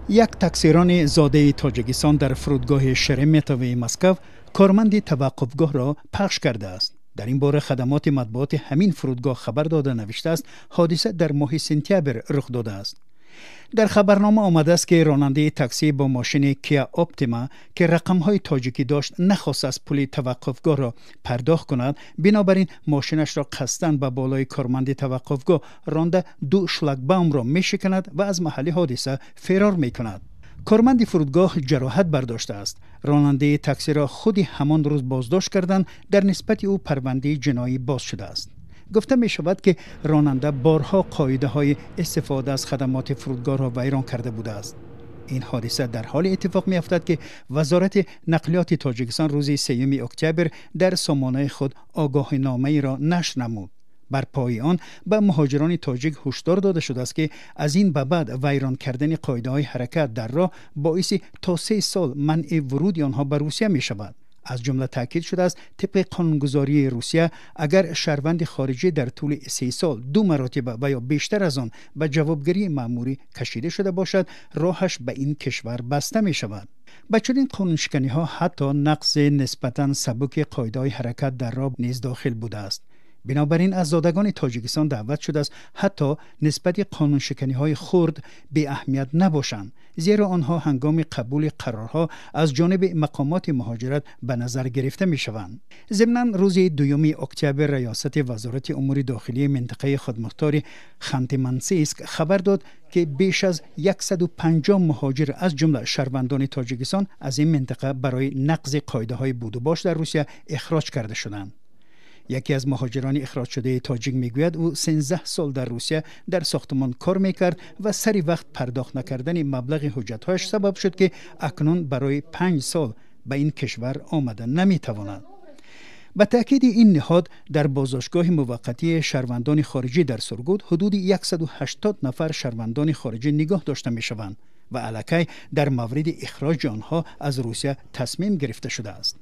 یک تکثیران زاده تاجیکستان در فرودگاه شرمتوی مسکو کارمند توقفگاه را پخش کرده است. در این باره خدمات مطبوعات همین فرودگاه خبر داده نوشته است حادثه در ماه سپتامبر رخ داده است. در خبرنامه آمده است که راننده تاکسی با ماشین کیا اپتیما که رقم‌های تاجیکی داشت نخواست از پول توقفگاه را پرداخت کند، بنابراین ماشینش را قصداً به بالای کارمند توقفگاه رانده دو شلاگباوم را می‌شکند و از محل حادثه فرار می‌کند. کارمند فرودگاه جراحت برداشته است. راننده تاکسی را خود همان روز بازداشت کردند. در نسبت او پرونده جنایی باز شده است. گفته می شود که راننده بارها قاعده های استفاده از خدمات فرودگاه را ویران کرده بوده است. این حادثه در حال اتفاق می افتد که وزارت نقلیات تاجیکستان روز 3 اکتبر در سامانه خود آگاهنامه‌ای را نشر نمود. بر پای آن به مهاجران تاجیک هشدار داده شده است که از این به بعد ویران کردن قاعده های حرکت در راه باعث تا 3 سال منع ورود آنها به روسیه می شود. از جمله تاکید شده است طبق قانونگذاری روسیه اگر شهروند خارجی در طول 3 سال 2 مرتبه و یا بیشتر از آن به جوابگیری مأموری کشیده شده باشد، راهش به این کشور بسته می شود. با چنین قانونشکنی ها حتی نقض نسبتاً سبک قاعده های حرکت در راه نیز داخل بوده است. بنابراین از زادگان تاجیکستان دعوت شده است حتی نسبت قانونشکنی های خرد به اهمیت نباشند، زیرا آنها هنگام قبول قرارها از جانب مقامات مهاجرت به نظر گرفته می شوند. ضمناً روز 2 اکتبر ریاست وزارت امور داخلی منطقه خودمختار خانت-منسیسک خبر داد که بیش از 150 مهاجر از جمله شهروندان تاجیکستان از این منطقه برای نقض قاعده های بود و باش در روسیه اخراج کرده شدند. یکی از مهاجران اخراج شده تاجیک میگوید او 13 سال در روسیه در ساختمان کار میکرد و سری وقت پرداخت نکردن مبلغ حجتهایش سبب شد که اکنون برای 5 سال به این کشور آمدن نمیتواند. به تأکید این نهاد در بازداشتگاه موقتی شهروندان خارجی در سرگود حدود 180 نفر شهروندان خارجی نگاه داشته میشوند و الکی در مورد اخراج آنها از روسیه تصمیم گرفته شده است.